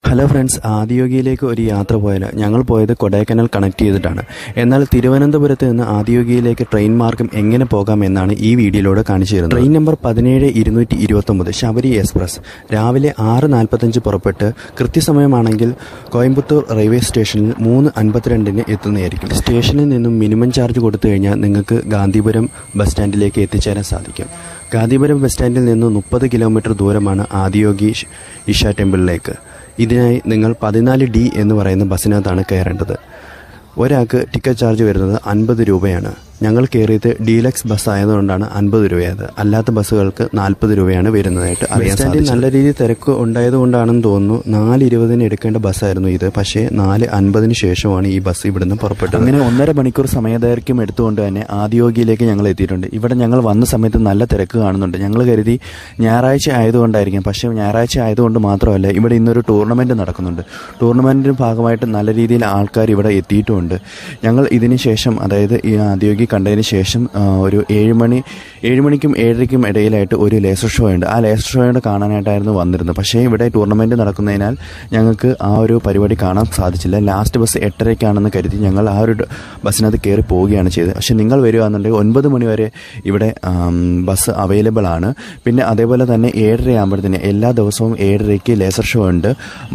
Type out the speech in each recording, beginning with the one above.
Hello friends, ആദിയോഗിയിലേക്ക് ഒരു യാത്ര പോയാൽ ഞങ്ങൾ പോയത് കൊടൈക്കനാൽ കണക്ട് ചെയ്തിട്ടാണ്. എന്നാൽ തിരുവനന്തപുരത്ത് നിന്ന് ആദിയോഗിയിലേക്ക് ട്രെയിൻ മാർഗം എങ്ങനെ പോകാം എന്നാണ് ഈ വീഡിയോയിലൂടെ കാണിച്ചു തരുന്നത്. ട്രെയിൻ നമ്പർ 17229 ശബരി എക്സ്പ്രസ് രാവിലെ 6:45 പുറപ്പെട്ട് കൃത്യസമയമാണെങ്കിൽ കോയമ്പത്തൂർ റെയിൽവേ സ്റ്റേഷനിൽ 3:52 എത്തുന്നതായിരിക്കും. സ്റ്റേഷനിൽ നിന്നും മിനിമം ചാർജ് കൊടുത്തു കഴിഞ്ഞാൽ നിങ്ങൾക്ക് ഗാന്ധിപുരം ബസ് സ്റ്റാൻഡിലേക്ക് എത്തിച്ചേരാൻ സാധിക്കും. ഗാന്ധിപുരം ബസ് സ്റ്റാൻഡിൽ നിന്ന് 30 കിലോമീറ്റർ ദൂരമാണ് ആദിയോഗി ഇഷ ടെമ്പിളിലേക്ക്. ഇതിനായി നിങ്ങൾ 14D എന്ന് പറയുന്ന ബസ്സിനകത്താണ് കയറേണ്ടത്. ഒരാൾക്ക് ടിക്കറ്റ് ചാർജ് വരുന്നത് 50 രൂപയാണ്. ഞങ്ങൾ കയറിയത് ഡീലക്സ് ബസ് ആയതുകൊണ്ടാണ് 50 രൂപയത്. അല്ലാത്ത ബസ്സുകൾക്ക് 40 രൂപയാണ് വരുന്നതായിട്ട് അറിയാൻ സാധിക്കും. നല്ല രീതിയിൽ തിരക്ക് ഉണ്ടായതുകൊണ്ടാണെന്ന് തോന്നുന്നു 4:20 എടുക്കേണ്ട ബസ്സായിരുന്നു ഇത്. പക്ഷേ 4:50 ശേഷമാണ് ഈ ബസ് ഇവിടുന്ന് പുറപ്പെട്ടത്. അങ്ങനെ 1.5 മണിക്കൂർ സമയദൈർഘ്യം എടുത്തുകൊണ്ട് തന്നെ ആദിയോഗിയിലേക്ക് ഞങ്ങൾ എത്തിയിട്ടുണ്ട്. ഇവിടെ ഞങ്ങൾ വന്ന സമയത്ത് നല്ല തിരക്ക് കാണുന്നുണ്ട്. ഞങ്ങൾ കരുതി ഞായറാഴ്ച ആയതുകൊണ്ടായിരിക്കും. പക്ഷേ ഞായറാഴ്ച ആയതുകൊണ്ട് മാത്രമല്ല, ഇവിടെ ഇന്നൊരു ടൂർണമെൻറ്റ് നടക്കുന്നുണ്ട്. ടൂർണമെൻറ്റിൻ്റെ ഭാഗമായിട്ട് നല്ല രീതിയിൽ ആൾക്കാർ ഇവിടെ എത്തിയിട്ടുമുണ്ട്. ഞങ്ങൾ ഇതിന് ശേഷം, അതായത് ഈ ആദിയോഗി കണ്ടതിന് ശേഷം ഒരു 7 മണിക്കും 7:30ക്കും ഇടയിലായിട്ട് ഒരു ലേസർ ഷോ ഉണ്ട്. ആ ലേസർ ഷോയോട് കാണാനായിട്ടായിരുന്നു വന്നിരുന്നത്. പക്ഷേ ഇവിടെ ടൂർണമെൻറ്റ് നടക്കുന്നതിനാൽ ഞങ്ങൾക്ക് ആ ഒരു പരിപാടി കാണാൻ സാധിച്ചില്ല. ലാസ്റ്റ് ബസ് 8:30ക്കാണെന്ന് കരുതി ഞങ്ങൾ ആ ഒരു ബസ്സിനകത്ത് കയറി പോവുകയാണ് ചെയ്തത്. പക്ഷേ നിങ്ങൾ വരികയാണെന്നുണ്ടെങ്കിൽ 9 മണി വരെ ഇവിടെ ബസ് അവൈലബിൾ ആണ്. പിന്നെ അതേപോലെ തന്നെ 7:30 ആകുമ്പോഴത്തേന് എല്ലാ ദിവസവും 7:30ക്ക് ലേസർ ഷോ ഉണ്ട്.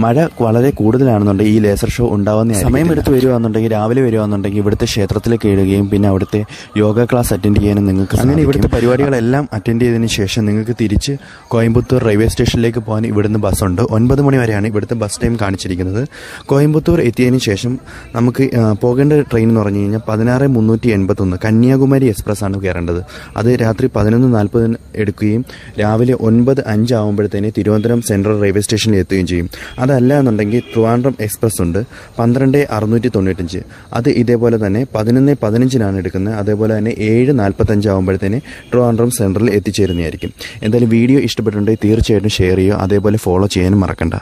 മഴ വളരെ കൂടുതലാണെന്നുണ്ടെങ്കിൽ ഈ ലേസർ ഷോ ഉണ്ടാവുന്ന സമയമെടുത്ത് വരികയാണെന്നുണ്ടെങ്കിൽ, രാവിലെ വരികയാണെന്നുണ്ടെങ്കിൽ ഇവിടുത്തെ ക്ഷേത്രത്തിലേക്ക് ഇടുകയും പിന്നെ അവിടുത്തെ യോഗ ക്ലാസ് അറ്റൻഡ് ചെയ്യാനും നിങ്ങൾക്ക് അങ്ങനെ ഇവിടുത്തെ പരിപാടികളെല്ലാം അറ്റൻഡ് ചെയ്തതിന് ശേഷം നിങ്ങൾക്ക് തിരിച്ച് കോയമ്പത്തൂർ റെയിൽവേ സ്റ്റേഷനിലേക്ക് പോകാൻ ഇവിടുന്ന് ബസ്സുണ്ട്. 9 മണി വരെയാണ് ഇവിടുത്തെ ബസ് ടൈം കാണിച്ചിരിക്കുന്നത്. കോയമ്പത്തൂർ എത്തിയതിന് ശേഷം നമുക്ക് പോകേണ്ട ട്രെയിൻ എന്ന് പറഞ്ഞു കഴിഞ്ഞാൽ 16381 കന്യാകുമാരി എക്സ്പ്രസ് ആണ് കയറേണ്ടത്. അത് രാത്രി 11:40 എടുക്കുകയും രാവിലെ 9:05 ആകുമ്പോഴത്തേന് തിരുവനന്തപുരം സെൻട്രൽ റെയിൽവേ സ്റ്റേഷനിൽ എത്തുകയും ചെയ്യും. അതല്ല എന്നുണ്ടെങ്കിൽ ട്രിവാൻഡ്രം എക്സ്പ്രസ് ഉണ്ട് 12695. അത് ഇതേപോലെ തന്നെ 11:15 എടുക്കുന്നത്. അതേപോലെ തന്നെ 7:45 ആകുമ്പോഴത്തേന് ട്രിവാൻഡ്രം സെൻട്രലിൽ എത്തിച്ചേരുന്നതായിരിക്കും. എന്തായാലും വീഡിയോ ഇഷ്ടപ്പെട്ടിട്ടുണ്ടെങ്കിൽ തീർച്ചയായിട്ടും ഷെയർ ചെയ്യുക. അതേപോലെ ഫോളോ ചെയ്യാനും മറക്കണ്ട.